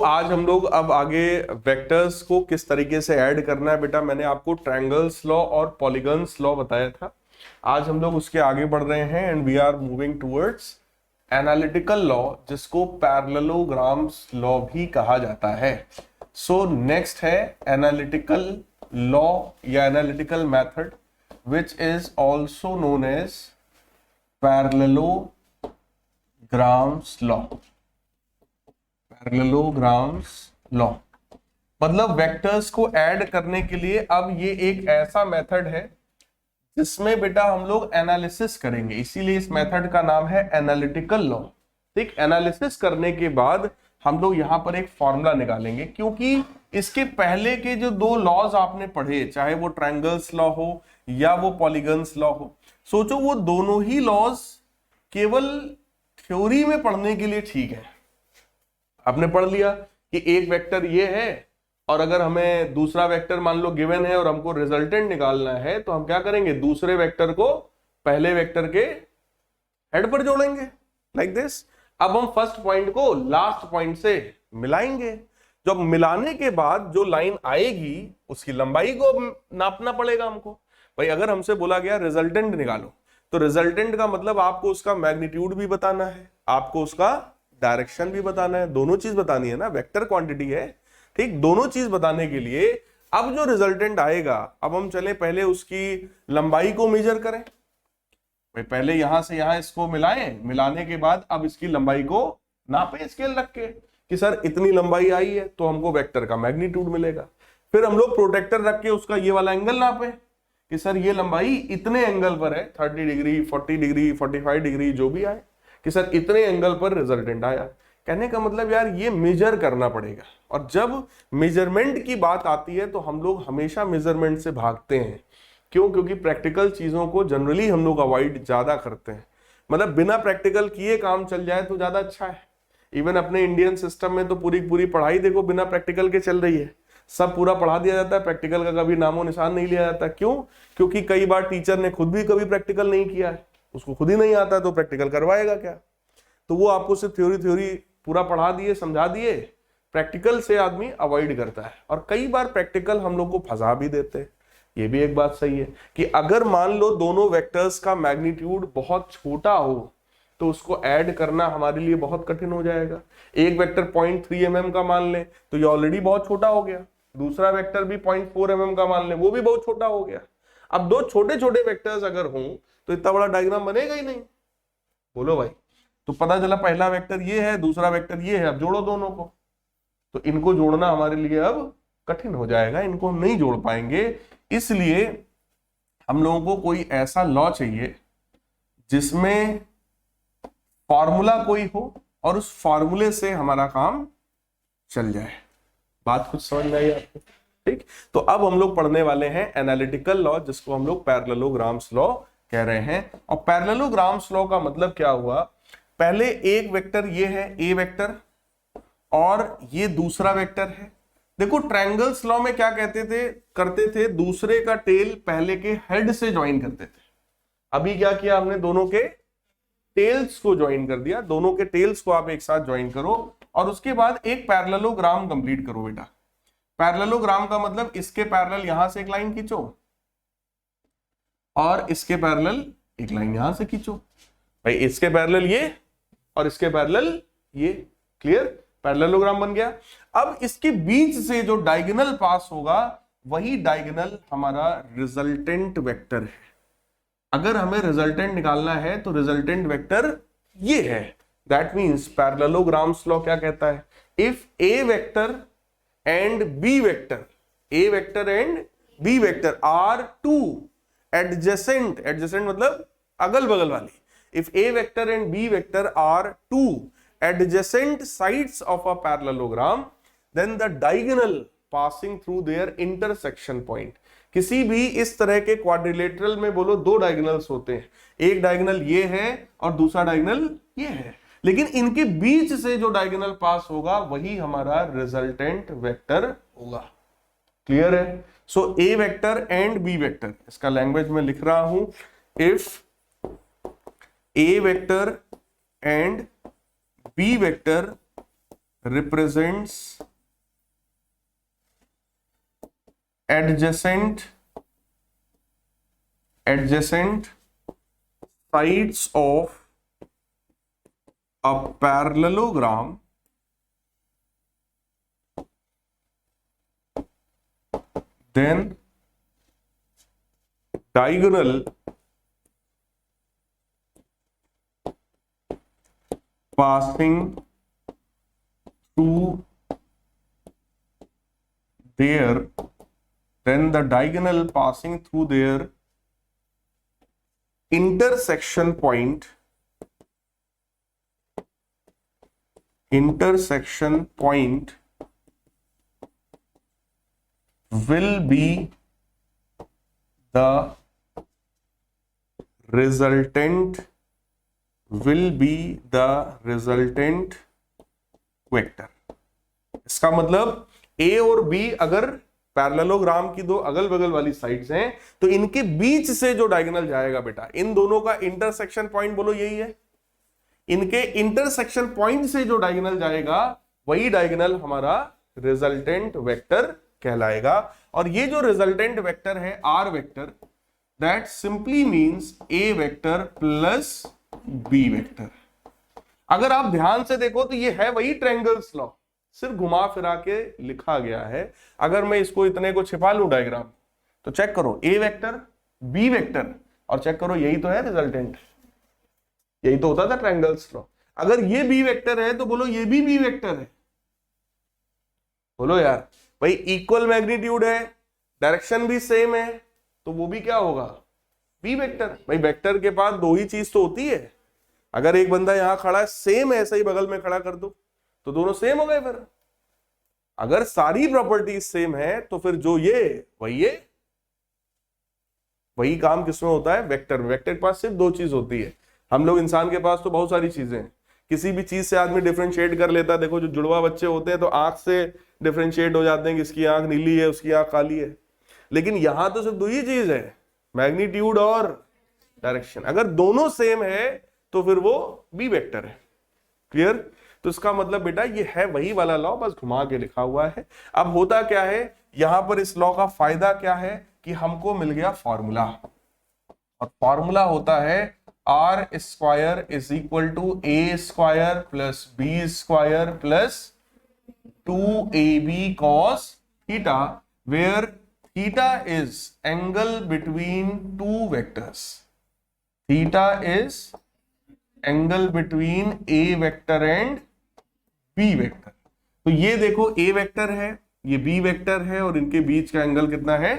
आज हम लोग अब आगे वेक्टर्स को किस तरीके से ऐड करना है बेटा, मैंने आपको ट्रायंगल्स लॉ और पॉलीगन्स लॉ बताया था। आज हम लोग उसके आगे बढ़ रहे हैं and we are moving towards analytical law, जिसको पैरेललोग्राम्स लॉ भी कहा जाता है। सो नेक्स्ट है एनालिटिकल लॉ या analytical method which is also known as parallelograms law। Parallelograms law मतलब वेक्टर्स को ऐड करने के लिए अब ये एक ऐसा मेथड है जिसमें बेटा हम लोग एनालिसिस करेंगे, इसीलिए इस मेथड का नाम है एनालिटिकल लॉ। ठीक, एनालिसिस करने के बाद हम लोग यहां पर एक फॉर्मूला निकालेंगे, क्योंकि इसके पहले के जो दो लॉज आपने पढ़े, चाहे वो ट्रायंगल्स लॉ हो या वो पॉलीगन्स लॉ हो, सोचो वो दोनों ही लॉज केवल थ्योरी में पढ़ने के लिए ठीक है। आपने पढ़ लिया कि एक वेक्टर ये है और अगर हमें दूसरा वेक्टर मान लो गिवन है और हमको रिजल्टेंट निकालना है, तो हम क्या करेंगे, दूसरे वेक्टर को पहले वेक्टर के हेड पर जोड़ेंगे लाइक दिस। अब हम फर्स्ट पॉइंट को लास्ट पॉइंट से मिलाएंगे। जब मिलाने के बाद जो लाइन आएगी उसकी लंबाई को नापना पड़ेगा हमको। भाई अगर हमसे बोला गया रिजल्टेंट निकालो, तो रिजल्टेंट का मतलब आपको उसका मैग्नीट्यूड भी बताना है, आपको उसका डायरेक्शन भी बताना है, दोनों चीज बतानी है ना, वेक्टर क्वांटिटी है। ठीक, दोनों चीज बताने के लिए अब जो रिजल्टेंट आएगा, अब हम चले पहले उसकी लंबाई को मेजर करें। भाई पहले यहां से यहां इसको मिलाएं, मिलाने के बाद अब इसकी लंबाई को नापे स्केल रख के कि सर इतनी लंबाई आई है, तो हमको वेक्टर का मैग्नीट्यूड मिलेगा। फिर हम लोग प्रोटेक्टर रख के उसका ये वाला एंगल नापे कि सर ये लंबाई इतने एंगल पर है, 30 डिग्री 40 डिग्री 45 डिग्री जो भी आए, कि सर इतने एंगल पर रिजल्टेंट आया। कहने का मतलब यार ये मेजर करना पड़ेगा, और जब मेजरमेंट की बात आती है तो हम लोग हमेशा मेजरमेंट से भागते हैं। क्यों? क्योंकि प्रैक्टिकल चीजों को जनरली हम लोग अवॉइड ज्यादा करते हैं। मतलब बिना प्रैक्टिकल किए काम चल जाए तो ज्यादा अच्छा है। इवन अपने इंडियन सिस्टम में तो पूरी पढ़ाई देखो बिना प्रैक्टिकल के चल रही है। सब पूरा पढ़ा दिया जाता है, प्रैक्टिकल का कभी नामो निशान नहीं लिया जाता। क्यों? क्योंकि कई बार टीचर ने खुद भी कभी प्रैक्टिकल नहीं किया है, उसको खुद ही नहीं आता है, तो प्रैक्टिकल करवाएगा क्या? तो वो आपको सिर्फ थ्योरी पूरा पढ़ा दिए, समझा दिए, प्रैक्टिकल से आदमी अवॉइड करता है। और कई बार प्रैक्टिकल हम लोग को फंसा भी देते हैं। ये भी एक बात सही है कि अगर मान लो दोनों वेक्टर्स का मैग्नीट्यूड बहुत छोटा हो, तो उसको ऐड करना हमारे लिए बहुत कठिन हो जाएगा। एक वेक्टर 0.3 mm का मान ले तो ये ऑलरेडी बहुत छोटा हो गया, दूसरा वेक्टर भी 0.4 mm का मान ले, वो भी बहुत छोटा हो गया। अब दो छोटे छोटे वेक्टर्स अगर हों तो इतना बड़ा डायग्राम बनेगा ही नहीं। बोलो भाई, तो पता चला पहला वेक्टर ये है, दूसरा वेक्टर ये है, अब जोड़ो दोनों को, तो इनको जोड़ना हमारे लिए अब कठिन हो जाएगा, इनको हम नहीं जोड़ पाएंगे। इसलिए हम लोगों को कोई ऐसा लॉ चाहिए जिसमें फॉर्मूला कोई हो और उस फॉर्मूले से हमारा काम चल जाए। बात कुछ समझ में आई आपको? ठीक, तो अब हम लोग पढ़ने वाले हैं एनालिटिकल लॉ, जिसको हम लोग पैरेललोग्राम्स लॉ कह रहे हैं। और पैरेललोग्राम्स लॉ का मतलब क्या हुआ, पहले एक वेक्टर ये है ए वेक्टर और ये दूसरा वेक्टर है। देखो ट्रायंगल्स लॉ में क्या करते थे, दूसरे का टेल पहले के हेड से ज्वाइन करते थे। अभी क्या किया हमने, दोनों के टेल्स को ज्वाइन कर दिया। दोनों के टेल्स को आप एक साथ ज्वाइन करो और उसके बाद एक पैरेललोग्राम कंप्लीट करो बेटा। पैरेललोग्राम का मतलब इसके पैरेलल यहां से एक लाइन खींचो और इसके पैरेलल एक लाइन यहां से खींचो। भाई इसके पैरेलल ये और इसके पैरेलल ये, क्लियर? पैरेललोग्राम बन गया। अब इसके बीच से जो डायगोनल पास होगा वही डायगोनल हमारा रिजल्टेंट वेक्टर है। अगर हमें रिजल्टेंट निकालना है तो रिजल्टेंट वेक्टर ये है। दैट मींस पैरेललोग्राम्स लॉ क्या कहता है, if A vector and B vector, A vector and B vector are two adjacent, adjacent मतलब अगल बगल वाली, if A vector and B vector are two adjacent sides of a parallelogram, then the diagonal passing through their intersection point। किसी भी इस तरह के quadrilateral में बोलो दो डायगोनल्स होते हैं, एक डायगोनल ये है और दूसरा डायगोनल ये है, लेकिन इनके बीच से जो डायगोनल पास होगा वही हमारा रिजल्टेंट वेक्टर होगा। क्लियर है? सो ए वेक्टर एंड बी वेक्टर, इसका लैंग्वेज में लिख रहा हूं, if A vector and B vector represents adjacent sides of a parallelogram then diagonal passing through their intersection point will be the resultant vector. इसका मतलब ए और बी अगर पैरेललोग्राम की दो अगल बगल वाली साइड्स हैं तो इनके बीच से जो डायगोनल जाएगा बेटा, इन दोनों का इंटरसेक्शन पॉइंट बोलो यही है, इनके इंटरसेक्शन पॉइंट से जो डायगोनल जाएगा वही डायगोनल हमारा रिजल्टेंट वेक्टर कहलाएगा। और ये जो रिजल्टेंट वेक्टर है R vector, that simply means A vector plus B vector. अगर आप ध्यान से देखो तो ये है वही ट्रायंगल्स लॉ, सिर्फ घुमा फिरा के लिखा गया है। अगर मैं इसको इतने को छिपा लूं डायग्राम, तो चेक करो ए वेक्टर बी वेक्टर, और चेक करो यही तो है रिजल्टेंट, यही तो होता था ट्रायंगल्स लॉ। अगर ये बी वेक्टर है तो बोलो ये भी बी वेक्टर है, बोलो यार भाई इक्वल मैग्नीट्यूड है, डायरेक्शन भी सेम है, तो वो भी क्या होगा बी वेक्टर। भाई वेक्टर के पास दो ही चीज तो होती है, अगर एक बंदा यहां खड़ा है सेम ऐसे ही बगल में खड़ा कर दो तो दोनों सेम हो गए। फिर अगर सारी प्रॉपर्टीज सेम है तो फिर जो ये वही काम किसमें होता है वेक्टर में। वेक्टर के पास सिर्फ दो चीज होती है, हम लोग इंसान के पास तो बहुत सारी चीजें हैं, किसी भी चीज से आदमी डिफरेंशिएट कर लेता है। देखो जो जुड़वा बच्चे होते हैं तो आंख से डिफरेंशिएट हो जाते हैं कि इसकी आंख नीली है उसकी आंख काली है, लेकिन यहां तो सिर्फ दो ही चीज है, मैग्नीट्यूड और डायरेक्शन। अगर दोनों सेम है तो फिर वो बी वेक्टर है। क्लियर? तो इसका मतलब बेटा ये है वही वाला लॉ, बस घुमा के लिखा हुआ है। अब होता क्या है यहां पर, इस लॉ का फायदा क्या है कि हमको मिल गया फॉर्मूला, और फॉर्मूला होता है R square is equal to A square plus B square plus 2ab cos theta, where theta is angle between two vectors. Theta is angle between a vector and b vector. तो ये देखो a vector है, ये b vector है, और इनके बीच का angle कितना है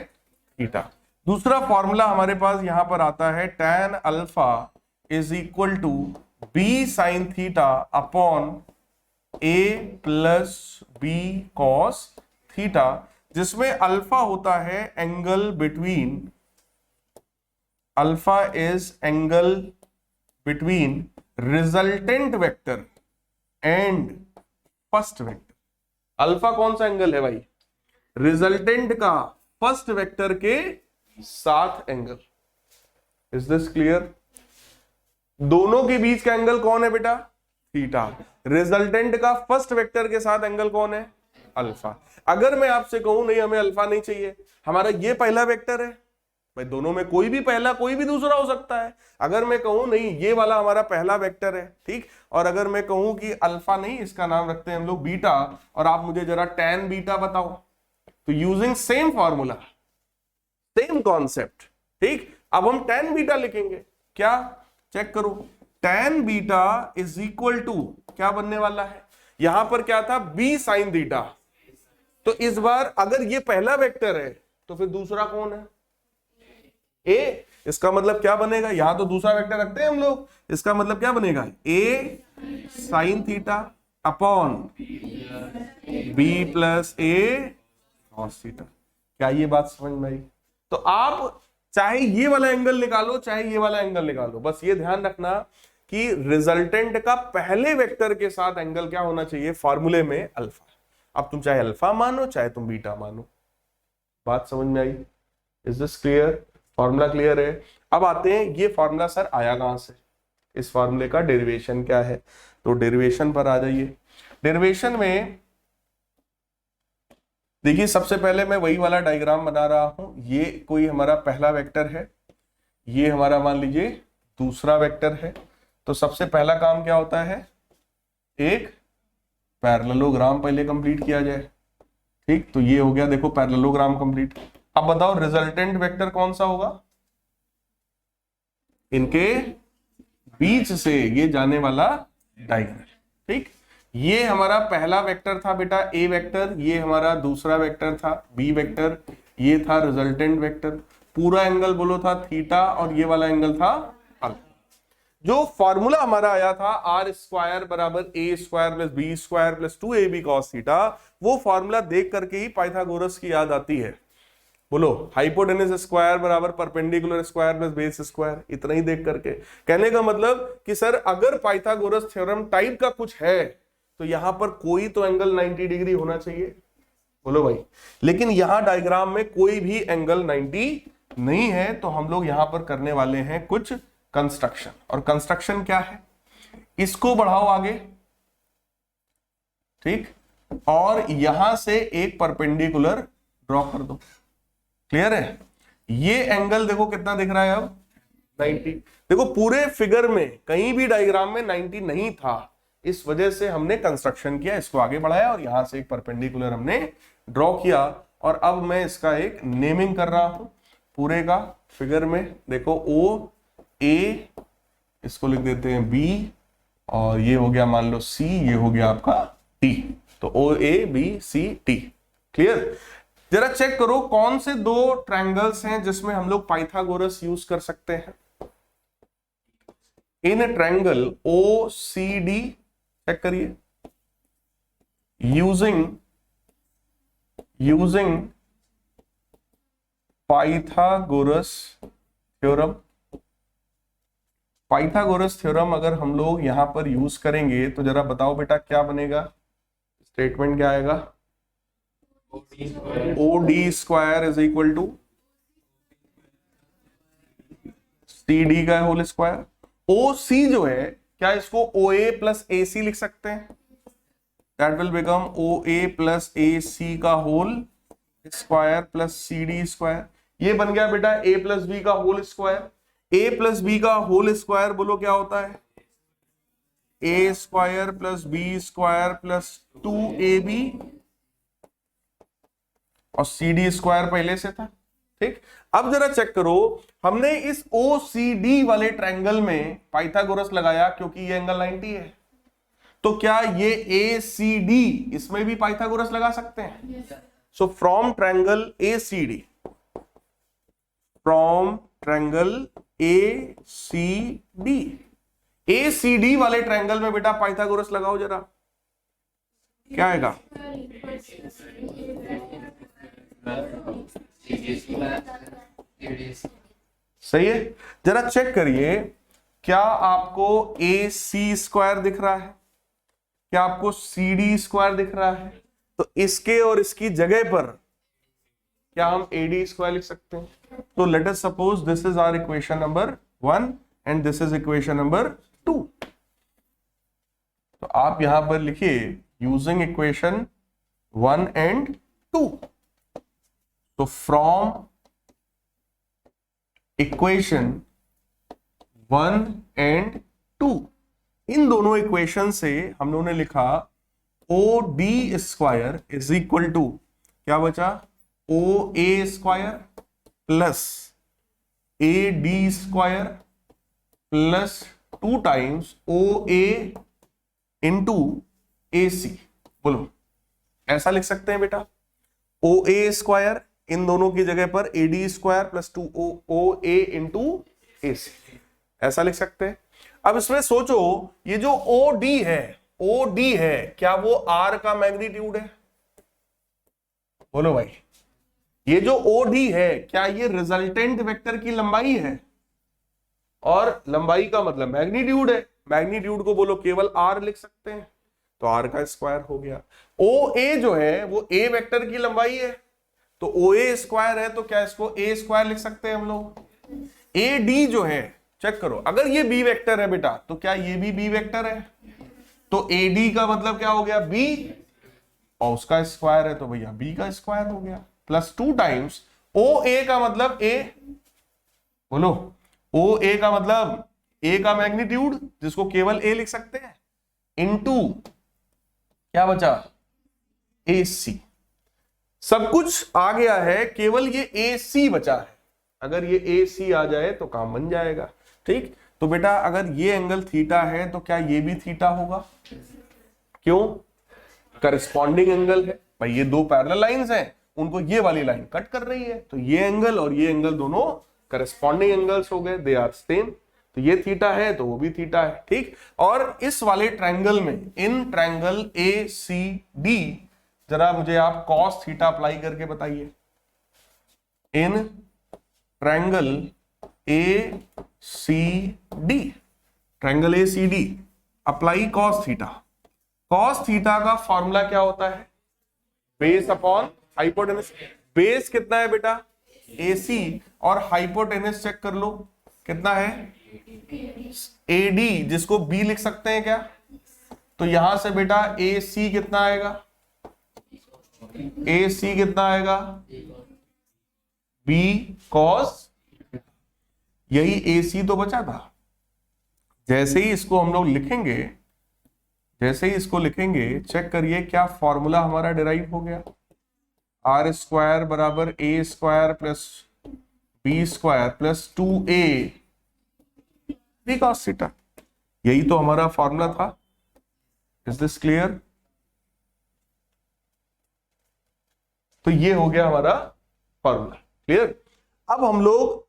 थीटा। दूसरा फॉर्मूला हमारे पास यहां पर आता है tan alpha is equal to b sin theta upon a plus B cos theta, जिसमें अल्फा होता है angle between, alpha is angle between resultant vector and first vector. Alpha कौन सा एंगल है भाई? रिजल्टेंट का फर्स्ट वेक्टर के साथ एंगल। Is this clear? दोनों के बीच का एंगल कौन है बेटा? थीटा। रिजल्टेंट का फर्स्ट वेक्टर के साथ एंगल कौन है? अल्फा। अगर मैं आपसे कहूं नहीं हमें अल्फा नहीं चाहिए, हमारा ये पहला वेक्टर है, भाई दोनों में कोई भी पहला कोई भी दूसरा हो सकता है। अगर मैं कहूं नहीं ये वाला हमारा पहला वेक्टर है, ठीक, और अगर मैं कहूं कि अल्फा नहीं, इसका नाम रखते हैं हम लोग बीटा, और आप मुझे जरा tan बीटा बताओ, तो using same formula same concept, ठीक, अब हम tan बीटा लिखेंगे। क्या? चेक करो, tan beta is equal to क्या बनने वाला है? यहां पर क्या था? b sin theta. तो इस बार अगर ये पहला वेक्टर है तो फिर दूसरा कौन है? a। इसका मतलब क्या बनेगा? यहां तो दूसरा वेक्टर रखते हैं हम लोग, इसका मतलब क्या बनेगा? a sin theta upon b plus a cos theta. क्या ये बात समझ में आई? तो आप चाहे ये वाला एंगल निकालो चाहे ये वाला एंगल निकालो, बस ये ध्यान रखना कि रिजल्टेंट का पहले वेक्टर के साथ एंगल क्या होना चाहिए फॉर्मूले में? अल्फा। अब तुम चाहे अल्फा मानो चाहे तुम बीटा मानो। बात समझ में आई? Is this clear? Formula clear है? अब आते हैं ये फॉर्मूला सर आया कहां से, इस फॉर्मूले का डेरिवेशन क्या है। तो डेरिवेशन पर आ जाइए। डेरिवेशन में देखिए सबसे पहले मैं वही वाला डायग्राम बना रहा हूं। ये कोई हमारा पहला वेक्टर है, ये हमारा मान लीजिए दूसरा वेक्टर है। तो सबसे पहला काम क्या होता है, एक पैरेललोग्राम पहले कंप्लीट किया जाए। ठीक, तो ये हो गया, देखो पैरेललोग्राम कंप्लीट। अब बताओ रिजल्टेंट वेक्टर कौन सा होगा, इनके बीच से ये जाने वाला डायगोनल। ठीक, ये हमारा पहला वेक्टर था बेटा ए वेक्टर, ये हमारा दूसरा वेक्टर था बी वेक्टर, ये था रिजल्टेंट वेक्टर। पूरा एंगल बोलो था थीटा और ये वाला एंगल था अल्फा। जो फॉर्मूला हमारा आया था आर स्क्वायर बराबर A square plus B square plus 2ab cos theta, वो फॉर्मूला देख करके ही पाइथागोरस की याद आती है। बोलो हाइपोटेनस स्क्वायर बराबर perpendicular square plus base square, इतना ही देख करके। कहने का मतलब कि सर अगर पाइथागोरस थ्योरम टाइप का कुछ है तो यहां पर कोई तो एंगल 90 डिग्री होना चाहिए। बोलो भाई, लेकिन यहां डायग्राम में कोई भी एंगल 90 नहीं है, तो हम लोग यहां पर करने वाले हैं कुछ कंस्ट्रक्शन। और कंस्ट्रक्शन क्या है, इसको बढ़ाओ आगे, ठीक, और यहां से एक परपेंडिकुलर ड्रॉ कर दो। क्लियर है, ये एंगल देखो कितना दिख रहा है अब 90। देखो पूरे फिगर में कहीं भी डायग्राम में 90 नहीं था, इस वजह से हमने कंस्ट्रक्शन किया, इसको आगे बढ़ाया और यहां से एक परपेंडिकुलर हमने ड्रॉ किया। और अब मैं इसका एक नेमिंग कर रहा हूं पूरे का। फिगर में देखो ओ ए, इसको लिख देते हैं बी, और ये हो गया मान लो सी, ये हो गया आपका टी। तो O A B C T. Clear, जरा चेक करो कौन से दो ट्रायंगल्स हैं जिसमें हम लोग पाइथागोरस यूज कर सकते हैं। In triangle O C D check करिए, using Pythagoras theorem. Pythagoras theorem अगर हम लोग यहां पर यूज करेंगे तो जरा बताओ बेटा क्या बनेगा, स्टेटमेंट क्या आएगा, O D square is equal to C D का होल स्क्वायर। ओ सी जो है, क्या इसको ओ ए प्लस ए सी लिख सकते हैं, that will become O A plus A C का whole square plus C D square. ये बन गया बेटा ए प्लस बी का whole square. A plus B का होल स्क्वायर बोलो क्या होता है, A square plus B square plus 2ab, और सी डी स्क्वायर पहले से था। ठीक, अब जरा चेक करो, हमने इस ओ सी डी वाले ट्रायंगल में पाइथागोरस लगाया क्योंकि ये एंगल 90 है, तो क्या ये ए सी डी इसमें भी पाइथागोरस लगा सकते हैं? So from triangle A C D, from triangle A C D, A C D वाले ट्रायंगल में बेटा पाइथागोरस लगाओ जरा, क्या आएगा, सही है। जरा चेक करिए, क्या आपको ए सी स्क्वायर दिख रहा है, क्या आपको सी डी स्क्वायर दिख रहा है? तो इसके और इसकी जगह पर क्या हम ए डी स्क्वायर लिख सकते हैं? तो let us suppose this is our equation number 1 and this is equation number 2। तो आप यहां पर लिखिए यूजिंग इक्वेशन 1 एंड 2। तो फ्रॉम इक्वेशन 1 एंड 2, इन दोनों इक्वेशन से हम लोगों ने लिखा O D square is equal to क्या बचा, O A square plus A D square plus 2 times O A into A C. बोलो ऐसा लिख सकते हैं बेटा, ओ ए स्क्वायर इन दोनों की जगह पर A D square plus 2 O A into A C, ऐसा लिख सकते हैं। अब इसमें सोचो, ये जो ओ डी है क्या वो आर का मैग्नीट्यूड है? बोलो भाई, ये जो ओ डी है क्या ये रिजल्टेंट वेक्टर की लंबाई है? और लंबाई का मतलब मैग्नीट्यूड है, मैग्नीट्यूड को बोलो केवल आर लिख सकते हैं, तो आर का स्क्वायर हो गया। ओ ए जो है वो ए वेक्टर की लंबाई है, तो ओ ए स्क्वायर है, तो क्या इसको ए स्क्वायर लिख सकते हैं हम लोग। ए डी जो है, चेक करो, अगर ये बी वेक्टर है बेटा तो क्या ये भी बी वेक्टर है? तो AD का मतलब क्या हो गया, B, और उसका स्क्वायर है तो भैया B का स्क्वायर हो गया, प्लस 2 टाइम्स OA का मतलब A, बोलो OA का मतलब A का मैग्नीट्यूड जिसको केवल A लिख सकते हैं, इनटू क्या बचा, AC। सब कुछ आ गया है, केवल ये AC बचा है। अगर ये AC आ जाए तो काम बन जाएगा। ठीक, तो बेटा अगर ये एंगल थीटा है तो क्या ये भी थीटा होगा, क्यों, करस्पॉन्डिंग एंगल है भाई, ये दो पैरेलल लाइंस हैं, उनको ये वाली लाइन कट कर रही है, तो ये एंगल और ये एंगल दोनों करस्पॉन्डिंग एंगल्स हो गए, दे आर सेम, तो ये थीटा है तो वो भी थीटा है। ठीक, और इस वाले ट्रायंगल में, इन ट्रायंगल ACD, जरा मुझे आप cos थीटा अप्लाई करके बताइए, in triangle ACD, triangle ACD apply cos theta. cos theta का फॉर्मूला क्या होता है, बेस अपॉन हाइपोटेनस। बेस कितना है बेटा, AC, और हाइपोटेनस चेक कर लो कितना है, AD, जिसको B लिख सकते हैं क्या, तो यहां से बेटा AC कितना आएगा, AC कितना आएगा, B cos, यही AC तो बचा था। जैसे ही इसको हम लोग लिखेंगे, जैसे ही इसको लिखेंगे, चेक करिए क्या फॉर्मूला हमारा डिराइव हो गया, R स्क्वायर बराबर A square plus B square plus 2A B cos theta, यही तो हमारा फॉर्मूला था। Is this clear? तो ये हो गया हमारा फॉर्मूला, क्लियर। अब हम लोग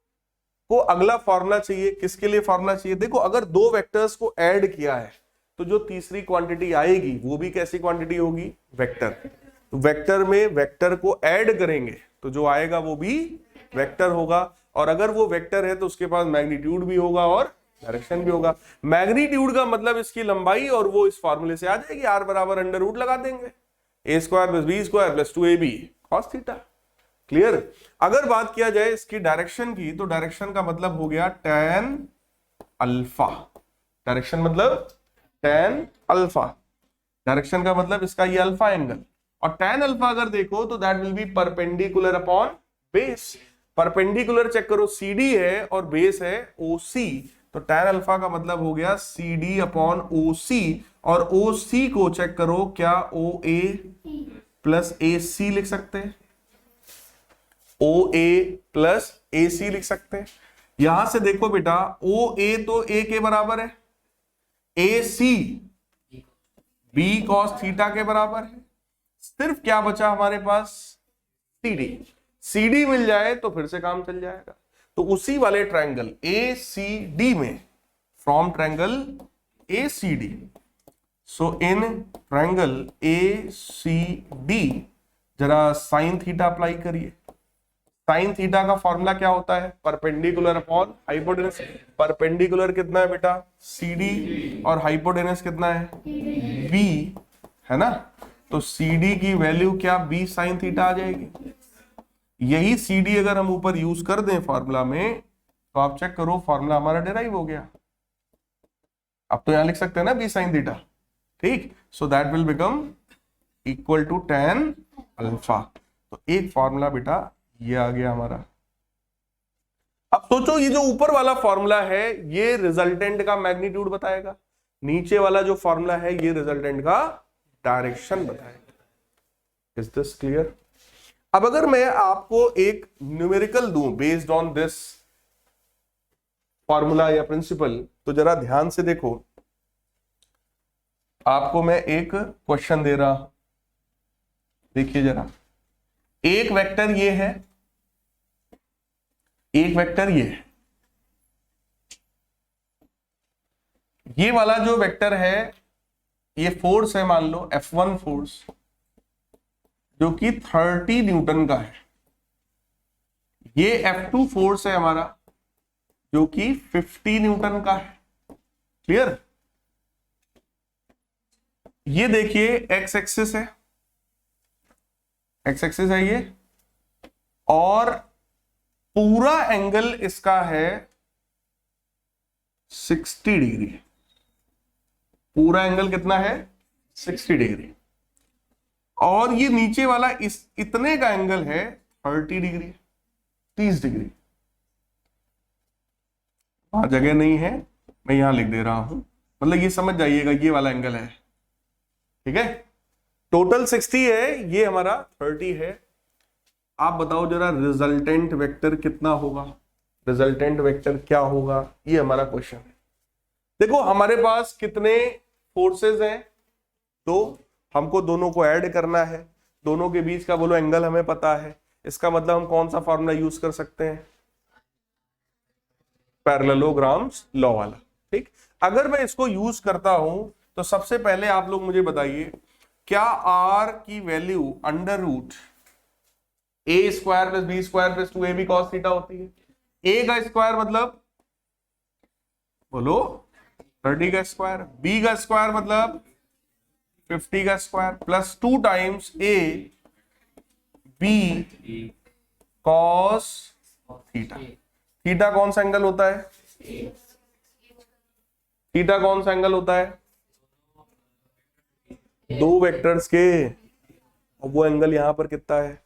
को अगला फॉर्मूला चाहिए, किसके लिए फॉर्मूला चाहिए, देखो अगर दो वेक्टर्स को ऐड किया है तो जो तीसरी क्वांटिटी आएगी वो भी कैसी क्वांटिटी होगी, वेक्टर। तो वेक्टर में वेक्टर को ऐड करेंगे तो जो आएगा वो भी वेक्टर होगा, और अगर वो वेक्टर है तो उसके पास मैग्नीट्यूड भी होगा और डायरेक्शन भी होगा। मैग्नीट्यूड का मतलब इसकी लंबाई, और वो इस फॉर्मूले से आ जाएगी, R बराबर अंडर रूट लगा देंगे, A square plus B square plus 2AB cos theta, clear. अगर बात किया जाए इसकी डायरेक्शन की, तो डायरेक्शन का मतलब हो गया tan अल्फा, डायरेक्शन मतलब tan अल्फा, डायरेक्शन का मतलब इसका ये अल्फा एंगल, और tan अल्फा अगर देखो तो that will be perpendicular upon base. Perpendicular check करो, CD है और बेस है OC, तो tan अल्फा का मतलब हो गया CD अपॉन OC, और OC को चेक करो, क्या OA प्लस AC लिख सकते हैं, OA प्लस AC लिख सकते हैं। यहां से देखो बेटा, OA तो A के बराबर है, AC B cos थीटा के बराबर है, सिर्फ क्या बचा हमारे पास, CD। CD मिल जाए तो फिर से काम चल जाएगा। तो उसी वाले ट्रायंगल ACD में, from triangle ACD, so in triangle ACD जरा साइन थीटा अप्लाई करिए। साइन थीटा का फॉर्मूला क्या होता है, परपेंडिकुलर अपॉन हाइपोटेनस। परपेंडिकुलर कितना है बेटा, CD, और हाइपोटेनस कितना है, B, है ना। तो CD की वैल्यू क्या, B साइन थीटा आ जाएगी। यही CD अगर हम ऊपर यूज कर दें फॉर्मूला में, तो आप चेक करो फॉर्मूला हमारा डिराइव हो गया। अब तो यहां लिख सकते हैं ना B साइन थीटा, ठीक। So that will become equal to tan alpha. तो एक फॉर्मूला बेटा ये आ गया हमारा। अब सोचो, ये जो ऊपर वाला फॉर्मूला है ये रिजल्टेंट का मैग्नीट्यूड बताएगा, नीचे वाला जो फॉर्मूला है ये रिजल्टेंट का डायरेक्शन बताएगा। Is this clear? अब अगर मैं आपको एक न्यूमेरिकल दूं बेस्ड ऑन दिस फॉर्मूला या प्रिंसिपल, तो जरा ध्यान से देखो, आपको मैं एक क्वेश्चन दे रहा हूं, देखिए जरा, एक वेक्टर ये है, एक वेक्टर ये है, ये वाला जो वेक्टर है ये फोर्स है, मान लो F1 फोर्स जो कि 30 न्यूटन का है, ये F2 फोर्स है हमारा जो कि 50 न्यूटन का है, क्लियर। ये देखिए एक्स एक्सिस है, एक्स एक्सिस है ये, और पूरा एंगल इसका है 60 डिग्री, पूरा एंगल कितना है 60 डिग्री, और ये नीचे वाला इस इतने का एंगल है 30 डिग्री, 30 डिग्री। वहां जगह नहीं है, मैं यहां लिख दे रहा हूं, मतलब ये समझ जाइएगा ये वाला एंगल है, ठीक है। टोटल 60 है, ये हमारा 30 है। आप बताओ जरा रिजल्टेंट वेक्टर कितना होगा, रिजल्टेंट वेक्टर क्या होगा, ये हमारा क्वेश्चन है। देखो हमारे पास कितने फोर्सेस हैं, तो हमको दोनों को ऐड करना है, दोनों के बीच का बोलो एंगल हमें पता है, इसका मतलब हम कौन सा फॉर्मूला यूज कर सकते हैं, पैरेललोग्राम्स लॉ वाला, ठीक। अगर मैं इसको यूज करता हूं तो सबसे पहले आप लोग मुझे बताइए, क्या आर की value under root A square plus B square plus 2ab cos theta होती है। ए का स्क्वायर मतलब बोलो 30 का स्क्वायर, बी का स्क्वायर मतलब 50 का square, plus 2 times A B cos theta. Theta कौन सा एंगल होता है, थीटा कौन सा एंगल होता है, दो वेक्टर्स के, और वो एंगल यहां पर कितना है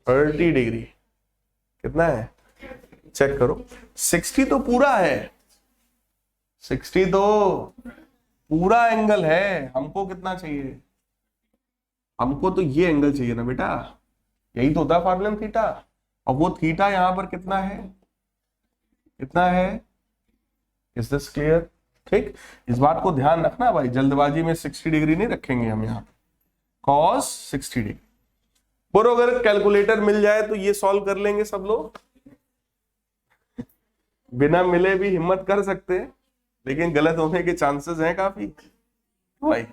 30 डिग्री। कितना है चेक करो, 60 तो पूरा है, 60 तो पूरा एंगल है। हमको कितना चाहिए, हमको तो ये एंगल चाहिए ना बेटा, यही तो होता है फॉर्मूला थीटा, और वो थीटा यहां पर कितना है, कितना है, इज दिस क्लियर, ठीक। इस बात को ध्यान रखना भाई, जल्दबाजी में 60 डिग्री नहीं रखेंगे हम यहाँ, cos 60 डिग्री। बोलो अगर कैलकुलेटर मिल जाए तो ये सॉल्व कर लेंगे सब लोग, बिना मिले भी हिम्मत कर सकते हैं, लेकिन गलत होने के चांसेस हैं काफी भाई।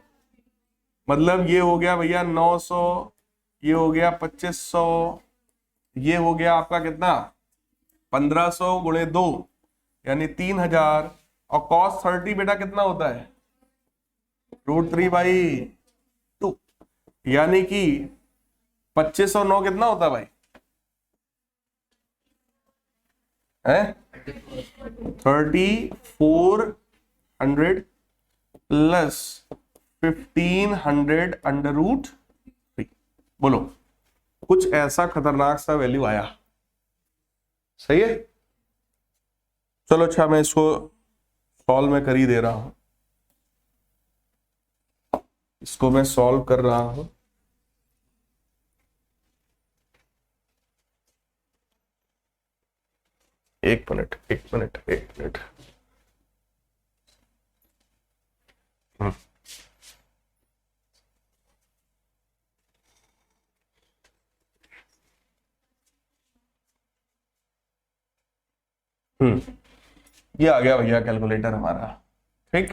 मतलब ये हो गया भैया 900, ये हो गया 2500, ये हो गया आपका कितना 1500 गुणे 2 यानी 3000, और cos 30 बेटा कितना होता है √3/2, यानी कि 2509 कितना होता है भाई, है 3400 प्लस 1500 √3। बोलो कुछ ऐसा खतरनाक सा वैल्यू आया, सही है। चलो अच्छा मैं इसको सॉल्व में कर ही दे रहा हूं, इसको मैं सॉल्व कर रहा हूं। एक मिनट एक मिनट एक मिनट, ये आ गया भैया कैलकुलेटर हमारा, ठीक।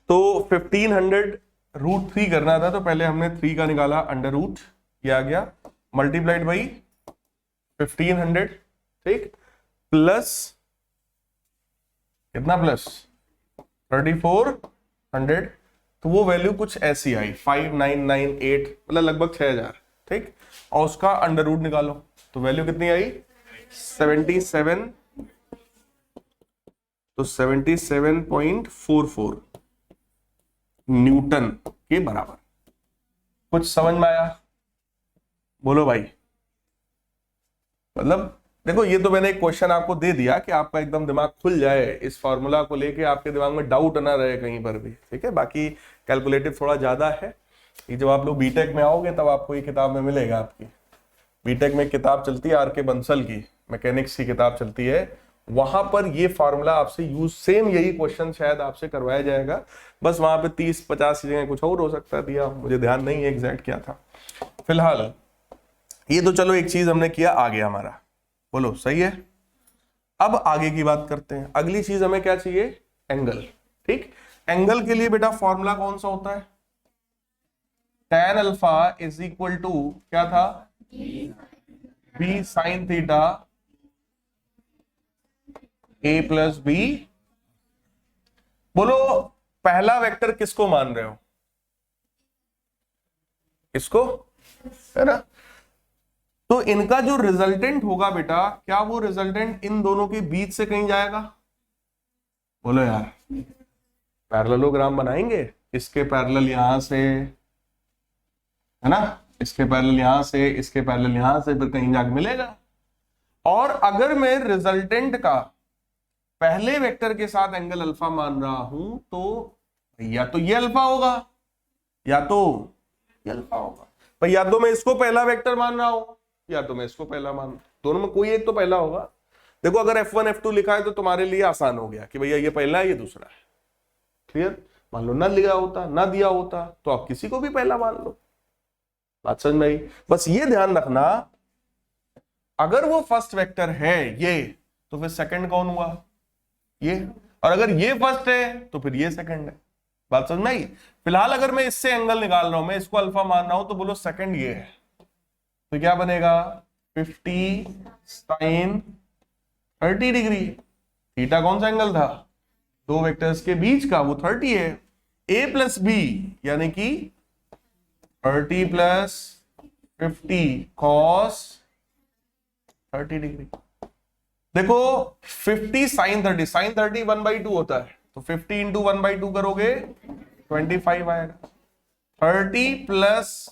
तो 1500 √3 करना था, तो पहले हमने 3 का निकाला अंडर रूट, ये आ गया मल्टीप्लाइड बाई 1500, ठीक, प्लस कितना, प्लस 3400, तो वो वैल्यू कुछ ऐसी आई 5998, मतलब लगभग 6000, ठीक। और उसका अंडर रूट निकालो तो वैल्यू कितनी आई 77, तो 77.44 न्यूटन के बराबर। कुछ समझ में आया, बोलो भाई। मतलब देखो ये तो मैंने एक क्वेश्चन आपको दे दिया कि आपका एकदम दिमाग खुल जाए, इस फॉर्मूला को लेके आपके दिमाग में डाउट ना रहे कहीं पर भी, ठीक है। बाकी कैलकुलेटिव थोड़ा ज्यादा है, ये जब आप लोग बीटेक में आओगे तब आपको ये किताब में मिलेगा। आपकी बीटेक में किताब चलती है आर के बंसल की, मैकेनिक्स की किताब चलती है, वहां पर ये फार्मूला आपसे यूज, सेम यही क्वेश्चन शायद आपसे करवाया जाएगा, बस वहां पे 30-50 जगह कुछ और हो सकता है दिया, मुझे ध्यान नहीं है एग्जैक्ट क्या था। फिलहाल ये तो चलो एक चीज हमने किया, आ गया हमारा, बोलो सही है। अब आगे की बात करते हैं, अगली चीज हमें क्या चाहिए, एंगल, ठीक। एंगल के लिए बेटा फॉर्मूला कौन सा होता है, tan alpha is equal to क्या था, b sin theta a plus B. बोलो पहला वेक्टर किसको मान रहे हो, इसको, है ना। तो इनका जो रिजल्टेंट होगा बेटा, क्या वो रिजल्टेंट इन दोनों के बीच से कहीं जाएगा, बोलो यार, पैरेललोग्राम बनाएंगे, इसके पैरेलल यहां से, है ना, इसके पैरेलल यहां से, इसके पैरेलल यहां से, फिर कहीं जाके मिलेगा। और अगर मैं रिजल्टेंट का पहले वेक्टर के साथ एंगल अल्फा मान रहा हूं तो या तो ये अल्फा होगा या तो ये अल्फा होगा। पर या तो मैं इसको पहला वेक्टर मान रहा हूं या तो मैं इसको पहला मान, दोनों में कोई एक तो पहला होगा। देखो अगर F1 F2 लिखा है तो तुम्हारे लिए आसान हो गया कि भैया ये पहला है ये दूसरा है, क्लियर। मान लो ना लिया होता, ना दिया होता तो आप किसी को भी पहला मान लो। बात समझ में आई। बस ये ध्यान रखना, अगर वो फर्स्ट वेक्टर है ये, तो फिर सेकंड कौन हुआ, ये। और अगर ये फर्स्ट है तो फिर ये सेकंड है। बात समझ में आई। फिलहाल अगर मैं इससे एंगल निकाल रहा हूं, मैं इसको अल्फा मान रहा हूं, तो बोलो सेकंड ये है, तो क्या बनेगा 50 sin 30 डिग्री। थीटा कौन सा एंगल था, दो वेक्टर्स के बीच का, वो 30 है। a प्लस बी यानी कि 30 प्लस 50 cos 30 डिग्री। देखो 50 sin 30, sin 30 1/2 होता है, तो 50 इंटू 1/2 करोगे 25 आएगा। 30 प्लस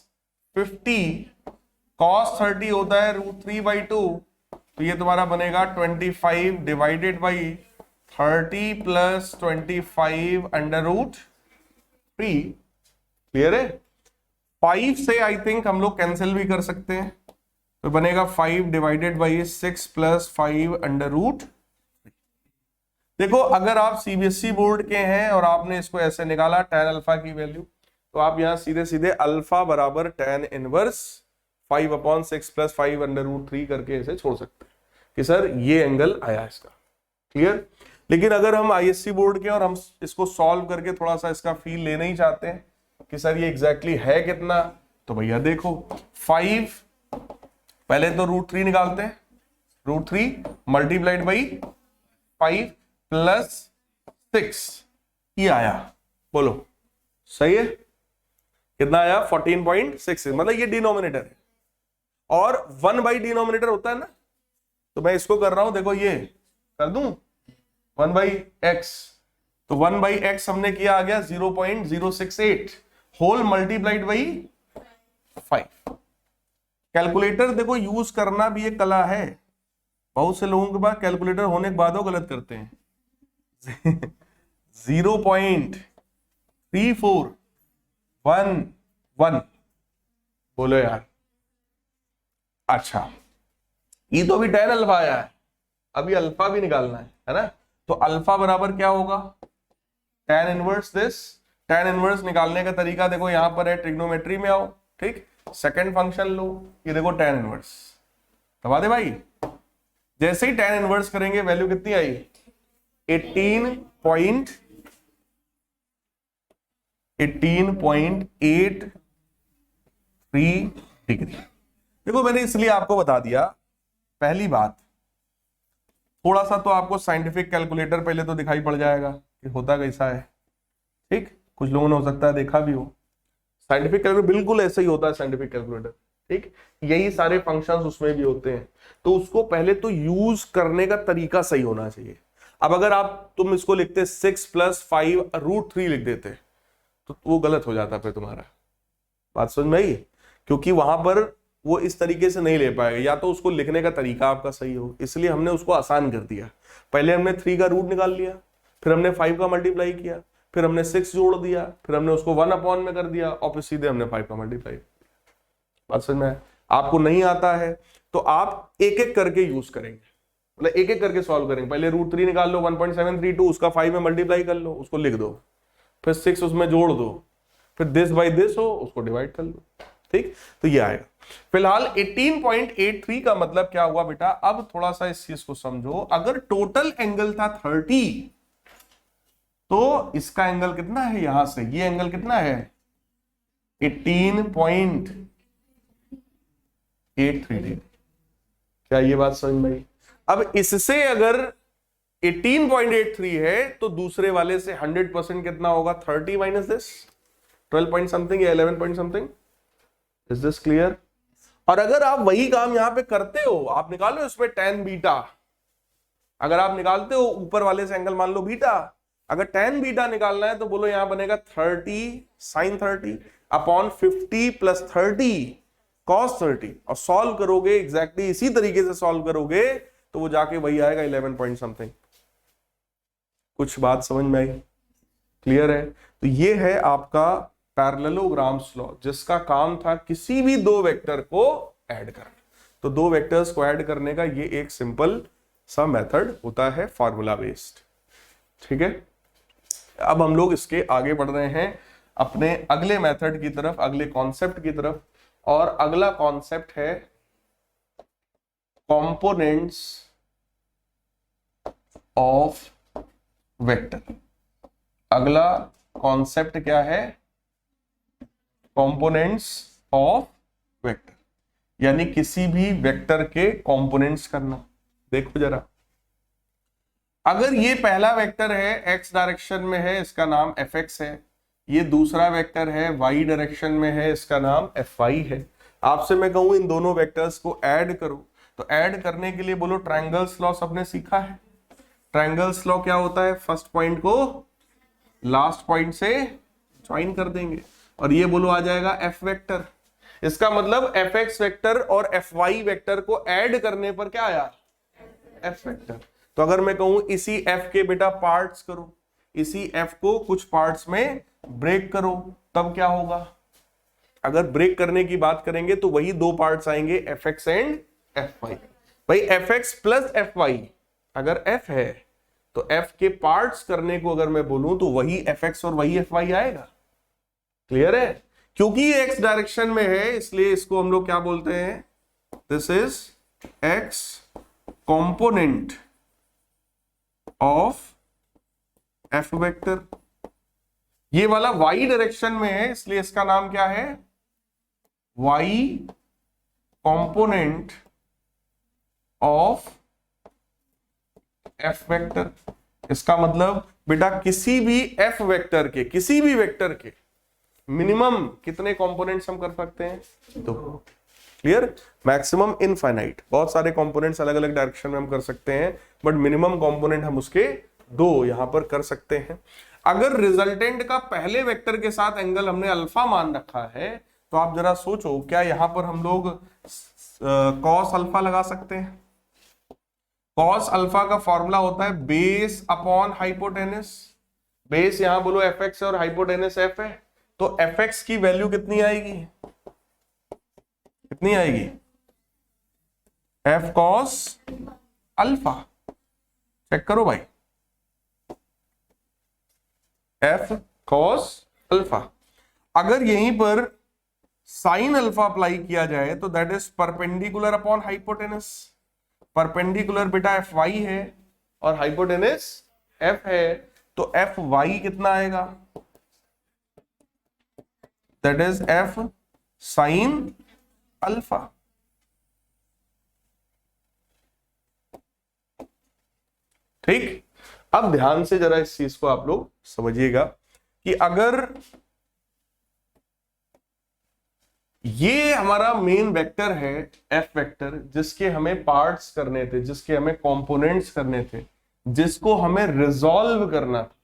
50 cos 30 होता है √3/2, तो ये तुम्हारा बनेगा 25 डिवाइडेड बाई 30 प्लस 25 √3। क्लियर है। 5 से आई थिंक हम लोग कैंसिल भी कर सकते हैं, तो बनेगा 5 डिवाइडेड बाई 6 प्लस 5 √3। देखो अगर आप सीबीएसई बोर्ड के हैं और आपने इसको ऐसे निकाला tan अल्फा की वैल्यू, तो आप यहां सीधे सीधे अल्फा बराबर tan इनवर्स 5/6 प्लस 5 √3 करके ऐसे छोड़ सकते हैं कि सर ये एंगल आया इसका। क्लियर। लेकिन अगर हम आईएससी बोर्ड के और हम इसको सॉल्व करके थोड़ा सा इसका फील लेना ही चाहते हैं कि सर ये एग्जैक्टली है कितना, तो भैया देखो 5, पहले तो √3 निकालते हैं, √3 मल्टीप्लाइड बाई 5 प्लस 6, ये आया। बोलो सही है, कितना आया 14.6, मतलब ये डिनोमिनेटर है और 1 बाई डिनोमिनेटर होता है ना, तो मैं इसको कर रहा हूं, देखो ये कर दूं 1/x, तो 1/x हमने किया आ गया 0.068 होल मल्टीप्लाइड बाई 5। कैलकुलेटर देखो यूज करना भी एक कला है, बहुत से लोगों के पास कैलकुलेटर होने के बाद वो गलत करते हैं। 0.3411, बोलो यार। अच्छा ये तो अभी tan अल्फा आया है, अभी अल्फा भी निकालना है ना, तो अल्फा बराबर क्या होगा tan inverse this. tan inverse निकालने का तरीका देखो यहां पर है, ट्रिग्नोमेट्री में आओ, ठीक, सेकंड फंक्शन लो, ये देखो tan इनवर्स दबा दे भाई। जैसे ही tan इनवर्स करेंगे वैल्यू कितनी आई 18.83 डिग्री। देखो मैंने इसलिए आपको बता दिया, पहली बात थोड़ा सा तो आपको साइंटिफिक कैलकुलेटर पहले तो दिखाई पड़ जाएगा कि होता कैसा है, ठीक। कुछ लोगों ने हो सकता है देखा भी हो, साइंटिफिक कैलकुलेटर बिल्कुल ऐसा ही होता है साइंटिफिक कैलकुलेटर, ठीक, यही सारे फंक्शंस उसमें भी होते हैं। तो उसको पहले तो यूज करने का तरीका सही होना चाहिए। अब अगर तुम इसको लिखते 6 प्लस 5 √3 लिख देते तो वो गलत हो जाता फिर तुम्हारा। बात समझ में आई, क्योंकि वहां पर वो इस तरीके से नहीं ले पाएगा, या तो उसको लिखने का तरीका आपका सही हो, इसलिए हमने उसको आसान कर दिया। पहले हमने 3 का रूट निकाल लिया, फिर हमने 5 का मल्टीप्लाई किया, फिर हमने 6 जोड़ दिया, फिर हमने उसको 1 में कर दिया और फिर सीधे हमने 5 का मल्टीप्लाई। बात समझ में। आपको नहीं आता है तो आप एक एक करके यूज करेंगे, मतलब एक एक करके सॉल्व करेंगे। पहले √3 निकाल लो 1.732, उसका 5 में मल्टीप्लाई कर लो, उसको लिख दो, फिर 6 उसमें जोड़ दो, फिर दिस बाई दिस हो उसको डिवाइड कर लो, ठीक, तो ये आएगा। फिलहाल 18.83 का मतलब क्या हुआ बेटा, अब थोड़ा सा इस चीज को समझो। अगर टोटल एंगल था 30 तो इसका एंगल कितना है, यहां से ये एंगल कितना है 18.83 डिग्री। क्या ये बात समझ में आई। अब इससे अगर 18.83 है तो दूसरे वाले से 100% कितना होगा 30 माइनस दिस 12 पॉइंट समथिंग या 11 point something. Is this clear. और अगर आप वही काम यहां पे करते हो, आप निकालो इसमें tan बीटा, अगर आप निकालते हो ऊपर वाले से एंगल मान लो बीटा, अगर tan बीटा निकालना है तो बोलो यहां बनेगा 30 sin 30 अपॉन 50 प्लस 30 cos 30, और सॉल्व करोगे एग्जैक्टली इसी तरीके से सॉल्व करोगे तो वो जाके वही आएगा 11 पॉइंट समथिंग। कुछ बात समझ में आई? क्लियर है? तो ये है आपका पैरेललोग्राम्स लॉ, जिसका काम था किसी भी दो वेक्टर को ऐड करना। तो दो वेक्टर्स को ऐड करने का ये एक सिंपल सा मेथड होता है, फार्मूला बेस्ड। ठीक है, अब हम लोग इसके आगे बढ़ रहे हैं अपने अगले मेथड की तरफ, अगले कॉन्सेप्ट की तरफ, और अगला कॉन्सेप्ट है कंपोनेंट्स ऑफ वेक्टर। अगला कॉन्सेप्ट क्या है? कंपोनेंट्स ऑफ वेक्टर, यानी किसी भी वेक्टर के कंपोनेंट्स करना। देखो जरा, अगर ये पहला वेक्टर है x डायरेक्शन में है, इसका नाम fx है। ये दूसरा वेक्टर है y डायरेक्शन में है, इसका नाम fy है। आपसे मैं कहूं इन दोनों वेक्टर्स को ऐड करो, तो ऐड करने के लिए बोलो ट्रायंगल्स लॉ सबने सीखा है। ट्रायंगल्स लॉ क्या होता है? फर्स्ट पॉइंट को लास्ट पॉइंट से ज्वाइन कर देंगे और ये बोलो आ जाएगा f वेक्टर। इसका मतलब fx वेक्टर और fy वेक्टर को ऐड करने पर क्या आया? f vector. तो अगर मैं कहूं इसी f के बेटा पार्ट्स करो, इसी f को कुछ पार्ट्स में ब्रेक करो, तब क्या होगा? अगर ब्रेक करने की बात करेंगे तो वही दो पार्ट्स आएंगे fx एंड fy। भाई fx प्लस fy, अगर f है तो f के पार्ट्स करने को अगर मैं बोलूं तो वही fx और वही fy आएगा। क्लियर है? क्योंकि ये x डायरेक्शन में है इसलिए इसको हम लोग क्या बोलते हैं? This is x component of f vector. ये वाला y डायरेक्शन में है इसलिए इसका नाम क्या है? y component of f vector. इसका मतलब बेटा किसी भी f वेक्टर के, किसी भी वेक्टर के मिनिमम कितने कंपोनेंट्स हम कर सकते हैं? दो। क्लियर? मैक्सिमम इनफाइनाइट, बहुत सारे कंपोनेंट्स अलग अलग डायरेक्शन में हम कर सकते हैं, बट मिनिमम कंपोनेंट हम उसके दो यहां पर कर सकते हैं। अगर रिजल्टेंट का पहले वेक्टर के साथ एंगल हमने अल्फा मान रखा है तो आप जरा सोचो, क्या यहां पर हम लोग कॉस अल्फा लगा सकते हैं? कॉस अल्फा का फॉर्मूला होता है बेस अपॉन हाइपोटेनस। बेस यहां बोलो fx और हाइपोटेनस f है, तो fx की वैल्यू कितनी आएगी? कितनी आएगी? f cos alpha. चेक करो भाई, f cos अल्फा। अगर यहीं पर साइन अल्फा अप्लाई किया जाए तो that is perpendicular upon hypotenuse. Perpendicular बेटा fy है और हाइपोटेनस f है, तो fy कितना आएगा? That is f sine alpha. ठीक, अब ध्यान से जरा इस चीज को आप लोग समझिएगा कि अगर ये हमारा मेन वेक्टर है f वेक्टर, जिसके हमें पार्ट्स करने थे, जिसके हमें कंपोनेंट्स करने थे, जिसको हमें रिजॉल्व करना था,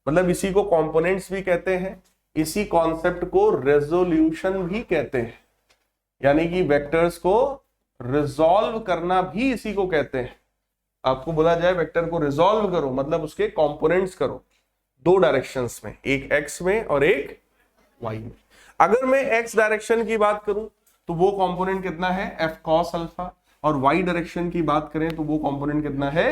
मतलब इसी को कंपोनेंट्स भी कहते हैं, इसी कॉन्सेप्ट को रेजोल्यूशन भी कहते हैं, यानी कि वेक्टर्स को रिजॉल्व करना भी इसी को कहते हैं। आपको बोला जाए वेक्टर को रिजॉल्व करो, मतलब उसके कंपोनेंट्स करो दो डायरेक्शंस में, एक x में और एक y में। अगर मैं x डायरेक्शन की बात करूं तो वो कंपोनेंट कितना है? f cos अल्फा, और y डायरेक्शन की बात करें तो वो कंपोनेंट कितना है?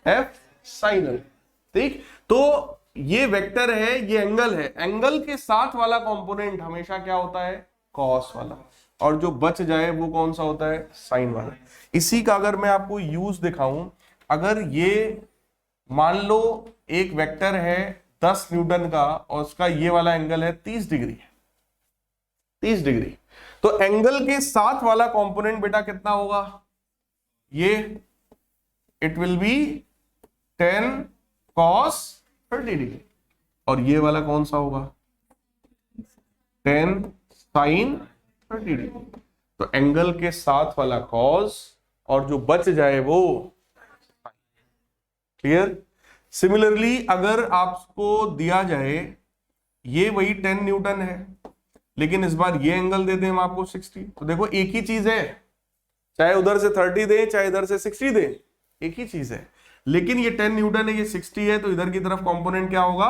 f sin alpha. ठीक, तो ये वेक्टर है, ये एंगल है, एंगल के साथ वाला कंपोनेंट हमेशा क्या होता है? cos वाला, और जो बच जाए वो कौन सा होता है? साइन वाला। इसी का अगर मैं आपको यूज दिखाऊं, अगर ये मान लो एक वेक्टर है 10 न्यूटन का और उसका ये वाला एंगल है 30 डिग्री, 30 डिग्री, तो एंगल के साथ वाला कंपोनेंट बेटा कितना होगा? ये it will be 10 cos 30 degree, और ये वाला कौन सा होगा? 10 sin 30 डिग्री। तो एंगल के साथ वाला cos और जो बच जाए वो। क्लियर? सिमिलरली अगर आपको दिया जाए ये वही 10 न्यूटन है, लेकिन इस बार ये एंगल दे दें हम आपको 60, तो देखो एक ही चीज है, चाहे उधर से 30 दें चाहे इधर से 60 दें, एक ही चीज है। लेकिन ये 10 न्यूटन है, ये 60 है, तो इधर की तरफ कंपोनेंट क्या होगा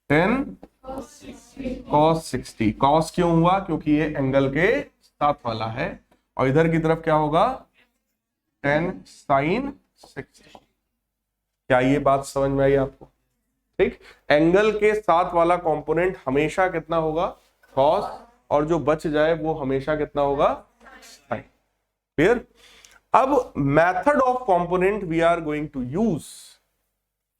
10 cos 60। cos क्यों हुआ, क्योंकि ये एंगल के साथ वाला है, और इधर की तरफ क्या होगा 10 sin 60। क्या ये बात समझ में आई आपको? ठीक, एंगल के साथ वाला कंपोनेंट हमेशा कितना होगा cos, और जो बच जाए वो हमेशा कितना होगा sin। क्लियर? अब method of component we are going to use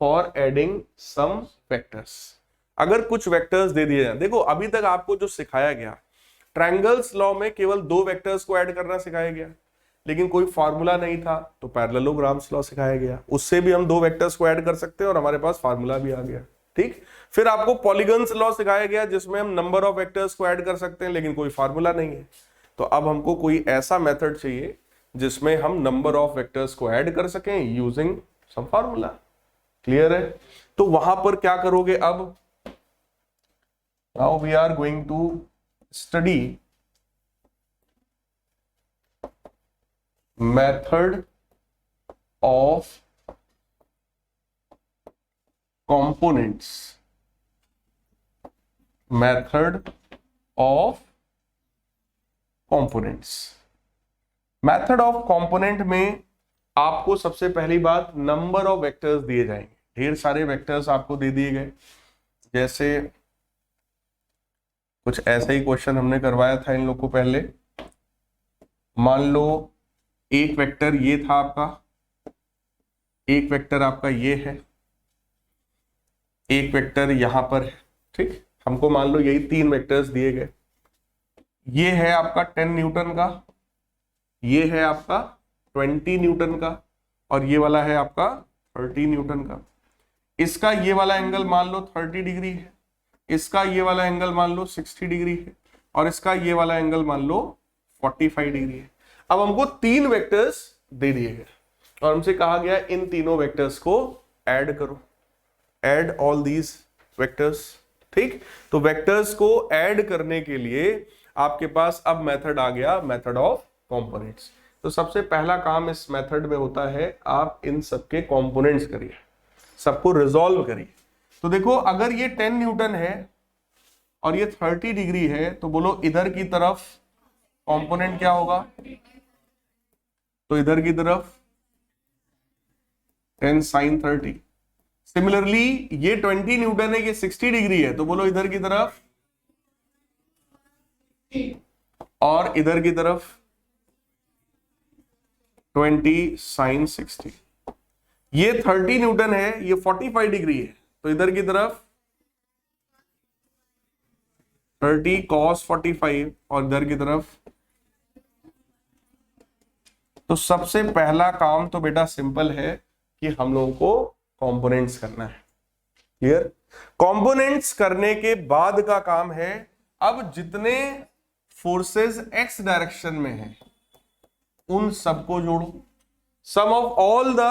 for adding some vectors. अगर कुछ वेक्टर्स दे दिए जाए, देखो अभी तक आपको जो सिखाया गया, ट्रायंगल्स लॉ में केवल 2 वेक्टर्स को ऐड करना सिखाया गया, लेकिन कोई फार्मूला नहीं था, तो पैरेललोग्राम्स लॉ सिखाया गया, उससे भी हम 2 वेक्टर्स को ऐड कर सकते हैं और हमारे पास फार्मूला भी आ गया। ठीक, फिर आपको पॉलीगन्स लॉ सिखाया गया जिसमें हम नंबर ऑफ वेक्टर्स को ऐड कर सकते हैं, लेकिन कोई फार्मूला नहीं है। तो अब हमको कोई ऐसा मेथड चाहिए जिसमें हम नंबर ऑफ वेक्टर्स को ऐड कर सकें यूजिंग सम फार्मूला। क्लियर है? तो वहां पर क्या करोगे अब? Now we are going to study method of components. Method of components. Method of component में आपको सबसे पहली बात नंबर ऑफ वेक्टर्स दिए जाएंगे। ढेर सारे वेक्टर्स आपको दे दिए गए, जैसे कुछ ऐसा ही क्वेश्चन हमने करवाया था इन लोग को पहले। मान लो एक वेक्टर ये था आपका, एक वेक्टर आपका ये है, एक वेक्टर यहां पर है। ठीक, हमको मान लो यही 3 वेक्टर्स दिए गए। ये है आपका 10 न्यूटन का, ये है आपका 20 न्यूटन का, और ये वाला है आपका 30 न्यूटन का। इसका ये वाला एंगल मान लो 30 डिग्री है, इसका ये वाला एंगल मान लो 60 डिग्री है, और इसका ये वाला एंगल मान लो 45 डिग्री है। अब हमको 3 वेक्टर्स दे दिए गए और हमसे कहा गया इन तीनों वेक्टर्स को ऐड करो, ऐड ऑल दीज वेक्टर्स। ठीक, तो वेक्टर्स को ऐड करने के लिए आपके पास अब मेथड आ गया, मेथड ऑफ कंपोनेंट्स। तो सबसे पहला काम इस मेथड में होता है, आप इन सबके कंपोनेंट्स करिए, सबको रिजॉल्व करिए। तो देखो अगर ये 10 न्यूटन है और ये 30 डिग्री है, तो बोलो इधर की तरफ कंपोनेंट क्या होगा? तो इधर की तरफ 10 sin 30। सिमिलरली ये 20 न्यूटन है, ये 60 डिग्री है, तो बोलो इधर की तरफ और इधर की तरफ 20 sin 60। ये 30 न्यूटन है, ये 45 डिग्री है, तो इधर की तरफ 30 cos 45 और इधर की तरफ। तो सबसे पहला काम तो बेटा सिंपल है कि हम लोगों को कंपोनेंट्स करना है। क्लियर? कंपोनेंट्स करने के बाद का काम है अब जितने फोर्सेस एक्स डायरेक्शन में हैं उन सबको जोड़ो। Sum of all the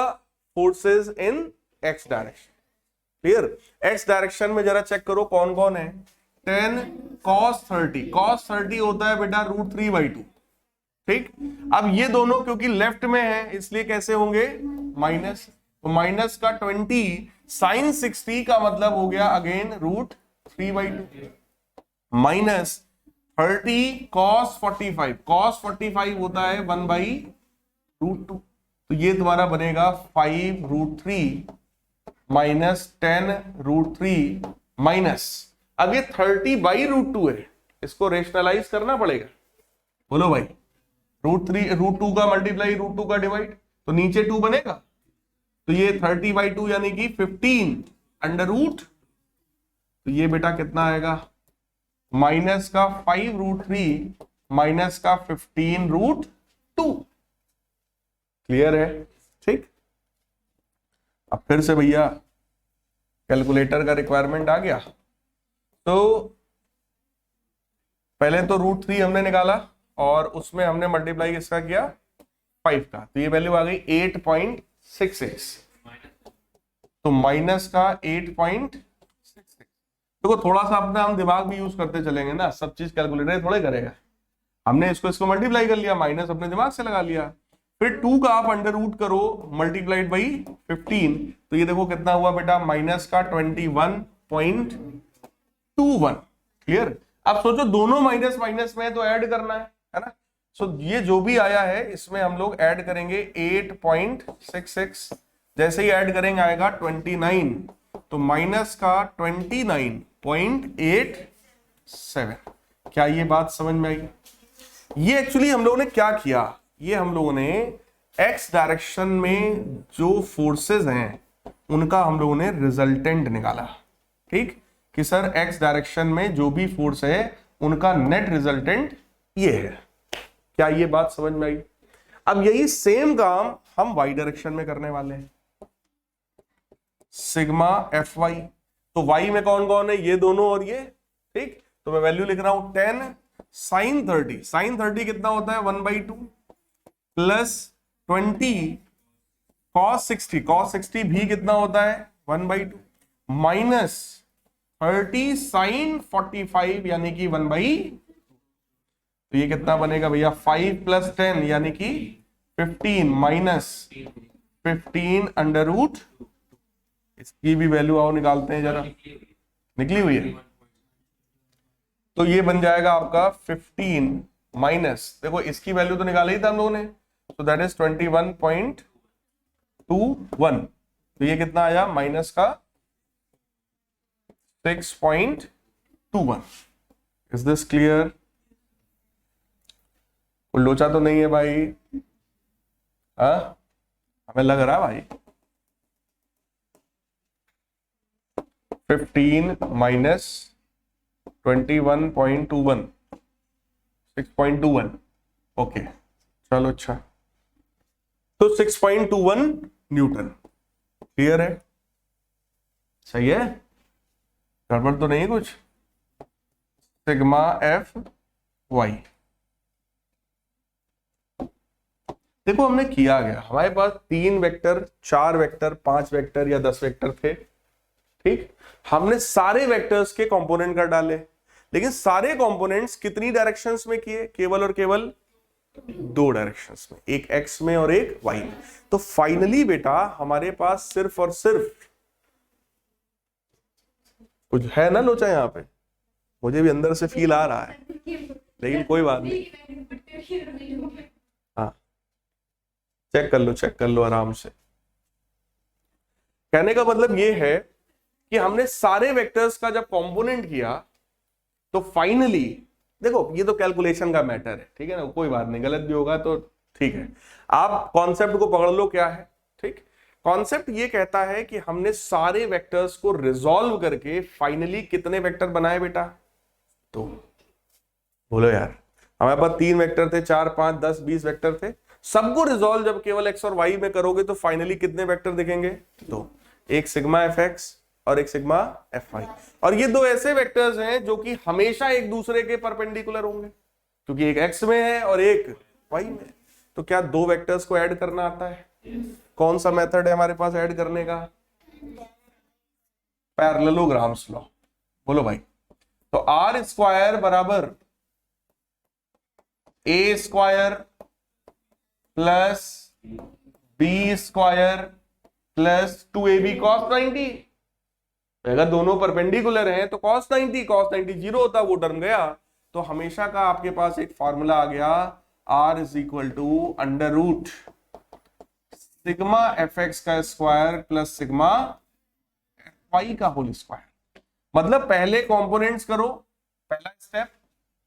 forces in X direction. Clear? X direction में जरा चेक करो कौन कौन है। 10 cos 30, cos 30 होता है बेटा √3/2। ठीक, अब ये दोनों क्योंकि लेफ्ट में है इसलिए कैसे होंगे? माइनस। तो माइनस का 20 sin 60 का मतलब हो गया अगेन √3/2 माइनस 30 cos 45, cos 45 होता है 1/√2। तो ये तुम्हारा बनेगा 5√3 माइनस 10√3 माइनस, अब ये 30/√2 है, इसको रेशनलाइज करना पड़ेगा। बोलो भाई, √2 का मल्टीप्लाई √2 का डिवाइड, तो नीचे 2 बनेगा, तो ये 30/2 यानी कि 15 तो ये बेटा कितना आएगा? माइनस का 5√3 माइनस का 15√2। क्लियर है? ठीक, अब फिर से भैया कैलकुलेटर का रिक्वायरमेंट आ गया। तो पहले तो √3 हमने निकाला और उसमें हमने मल्टीप्लाई किसका किया? 5 का, तो ये वैल्यू आ गई 8.6 8.66, तो माइनस का 8.66। देखो थोड़ा सा अपना हम दिमाग भी यूज करते चलेंगे ना, सब चीज कैलकुलेटर थोड़े करेगा। हमने इसको मल्टीप्लाई कर लिया, माइनस अपने दिमाग से लगा लिया, फिर 2 का आप अंडर रूट करो मल्टीप्लाइड बाई 15, तो ये देखो कितना हुआ बेटा, माइनस का 21.21। क्लियर? अब सोचो दोनों माइनस माइनस में तो ऐड करना है ना। सो ये जो भी आया है इसमें हम लोग ऐड करेंगे 8.66, जैसे ही ऐड करेंगे आएगा 29, तो माइनस का 29.87। क्या ये बात समझ में आई? ये एक्चुअली हम लोगों ने क्या किया, ये हम लोगों ने एक्स डायरेक्शन में जो फोर्सेस हैं उनका हम लोगों ने रिजल्टेंट निकाला। ठीक, कि सर एक्स डायरेक्शन में जो भी फोर्स है उनका नेट रिजल्टेंट ये है। क्या ये बात समझ में आई? अब यही सेम काम हम वाई डायरेक्शन में करने वाले हैं, सिग्मा एफ वाई। तो वाई में कौन कौन है, ये दोनों और ये। ठीक, तो मैं वैल्यू लिख रहा हूं 10 sin 30। sin 30 कितना होता है 1/2 प्लस 20 cos 60। cos 60 भी कितना होता है 1/2 माइनस 30 sin 45 यानी कि 1/2। तो ये कितना बनेगा भैया 5 + 10 यानी कि 15 माइनस 15 अंडर रूट। इसकी भी वैल्यू आओ निकालते हैं जरा, निकली हुई है। तो ये बन जाएगा आपका 15 माइनस, देखो इसकी वैल्यू तो निकाला ही था हम लोगों ने, तो दैट इज 21.21। तो ये कितना आया माइनस का 6.21। Is this clear? कोई लोचा तो नहीं है भाई? हाँ, हमें लग रहा भाई 15 माइनस 21.21 6.21। ओके चलो, अच्छा तो 6.21 न्यूटन। क्लियर है? सही है, गड़बड़ तो नहीं है कुछ? Sigma F Y. देखो हमने किया गया, हमारे पास 3 वेक्टर, 4 वेक्टर, 5 वेक्टर या 10 वेक्टर थे। ठीक, हमने सारे वेक्टर्स के कंपोनेंट कर डाले, लेकिन सारे कंपोनेंट्स कितनी डायरेक्शंस में किए? केवल और केवल 2 डायरेक्शंस में, एक एक्स में और एक वाई में। तो फाइनली बेटा हमारे पास सिर्फ और सिर्फ कुछ है ना लोचा यहाँ पे, मुझे भी अंदर से फील आ रहा है, लेकिन कोई बात नहीं। हाँ, चेक कर लो आराम से। कहने का मतलब ये है कि हमने सारे वेक्टर्स का जब कंपोनेंट किया तो फाइनली देखो, ये तो कैलकुलेशन का मैटर है, ठीक है ना, कोई बात नहीं, गलत भी होगा तो ठीक है। आप कॉन्सेप्ट को पकड़ लो क्या है। ठीक, कॉन्सेप्ट ये कहता है कि हमने सारे वेक्टर्स को रिजॉल्व करके फाइनली कितने वेक्टर बनाए बेटा? तो बोलो यार, हमारे पास 3 वेक्टर थे, 4, 5, 10, 20 वेक्टर थे। सबको रिजॉल्व जब केवल एक्स और वाई में करोगे तो फाइनली कितने वेक्टर दिखेंगे? तो एक सिग्मा एफ एक्स और एक सिग्मा एफ वाई। और ये 2 ऐसे वेक्टर्स हैं जो कि हमेशा एक दूसरे के परपेंडिकुलर होंगे, क्योंकि एक एक्स में है और एक वाई में। तो क्या 2 वेक्टर्स को ऐड करना आता है? कौन सा मेथड है हमारे पास ऐड करने का? Parallelogram's law. बोलो भाई। तो आर स्क्वायर बराबर A square plus B square plus 2ab cos 90। अगर दोनों परपेंडिकुलर हैं तो cos 90 0 होता, वो टर्म गया। तो हमेशा का आपके पास एक फॉर्मूला आ गया, r is equal to under root sigma F X का square plus sigma F Y का होल स्क्वायर। मतलब पहले कंपोनेंट्स करो, पहला स्टेप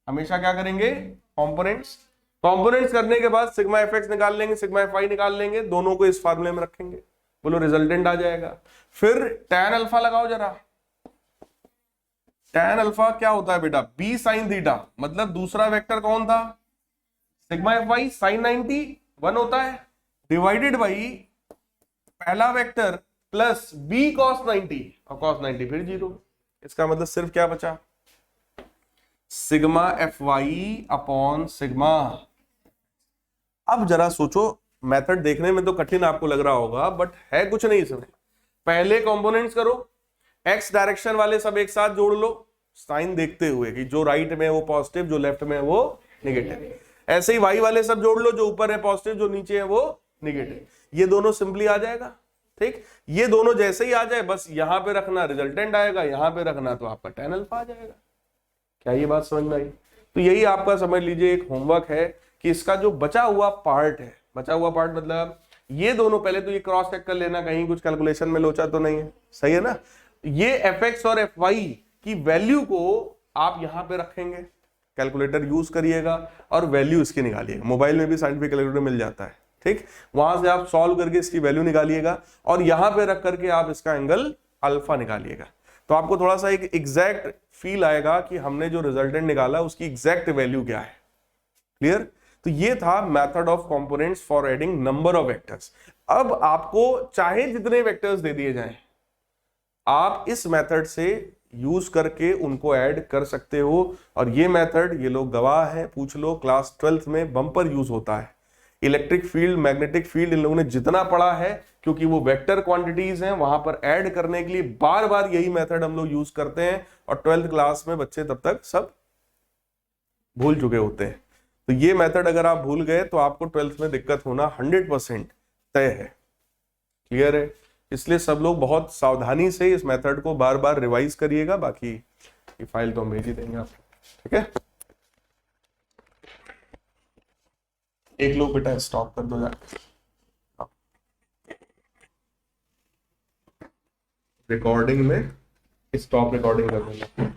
हमेशा क्या करेंगे? कंपोनेंट्स करने के बाद सिग्मा एफ एक्स निकाल लेंगे, सिग्मा एफ वाई निकाल लेंगे, दोनों को इस फार्मूले में रखेंगे, बोलो रिजल्टेंट आ जाएगा। फिर tan अल्फा लगाओ जरा। tan अल्फा क्या होता है बेटा? b sin थीटा, मतलब दूसरा वेक्टर कौन था? सिग्मा एफ वाई sin 90 1 होता है, डिवाइडेड बाई पहला वेक्टर प्लस b cos 90, और cos 90 फिर 0। इसका मतलब सिर्फ क्या बचा? Sigma F Y upon sigma. अब जरा सोचो, मेथड देखने में तो कठिन आपको लग रहा होगा, बट है कुछ नहीं इसमें। पहले कंपोनेंट्स करो, एक्स डायरेक्शन वाले सब एक साथ जोड़ लो, साइन देखते हुए कि जो राइट में है वो पॉजिटिव, जो लेफ्ट में है वो नेगेटिव। ऐसे ही वाई वाले सब जोड़ लो, जो ऊपर है पॉजिटिव, जो नीचे है वो नेगेटिव। ये दोनों सिंपली आ जाएगा। ठीक, ये दोनों जैसे ही आ जाए बस यहां पे रखना, रिजल्टेंट आएगा, यहां पे रखना तो आपका tan अल्फा आ जाएगा। क्या ये बात समझ में आई? तो यही आपका समझ लीजिए एक होमवर्क है कि इसका जो बचा हुआ पार्ट है, बचा हुआ पार्ट मतलब ये दोनों, पहले तो ये क्रॉस चेक कर लेना कहीं कुछ कैलकुलेशन में लोचा तो नहीं है, सही है ना। ये fx और fy की वैल्यू को आप यहां पे रखेंगे, कैलकुलेटर यूज करिएगा और वैल्यू इसकी निकालिएगा। मोबाइल में भी साइंटिफिक कैलकुलेटर मिल जाता है, ठीक, वहां से आप सॉल्व करके इसकी वैल्यू निकालिएगा और यहां पे रख करके आप इसका एंगल अल्फा निकालिएगा। तो आपको थोड़ा सा एक एग्जैक्ट फील आएगा कि हमने जो रिजल्टेंट निकाला उसकी एग्जैक्ट वैल्यू क्या है। क्लियर? तो ये था method of components for adding number of vectors. अब आपको चाहे जितने वेक्टर्स दे दिए जाएं, आप इस मेथड से यूज करके उनको ऐड कर सकते हो। और ये मेथड, ये लोग गवाह है, पूछ लो, क्लास 12th में बम्पर यूज होता है। इलेक्ट्रिक फील्ड, मैग्नेटिक फील्ड इन लोगों ने जितना पढ़ा है, क्योंकि वो वेक्टर क्वांटिटीज हैं, वहां पर ऐड करने के लिए बार बार यही मेथड हम लोग यूज करते हैं। और 12th क्लास में बच्चे तब तक सब भूल चुके होते हैं। तो ये मेथड अगर आप भूल गए तो आपको 12th में दिक्कत होना 100% तय है। क्लियर है? इसलिए सब लोग बहुत सावधानी से इस मेथड को बार बार रिवाइज करिएगा। बाकी ये फाइल तो हम भेज ही देंगे आपको, ठीक है। एक लोग बेटा स्टॉप कर दो जाके, रिकॉर्डिंग में स्टॉप रिकॉर्डिंग कर देना।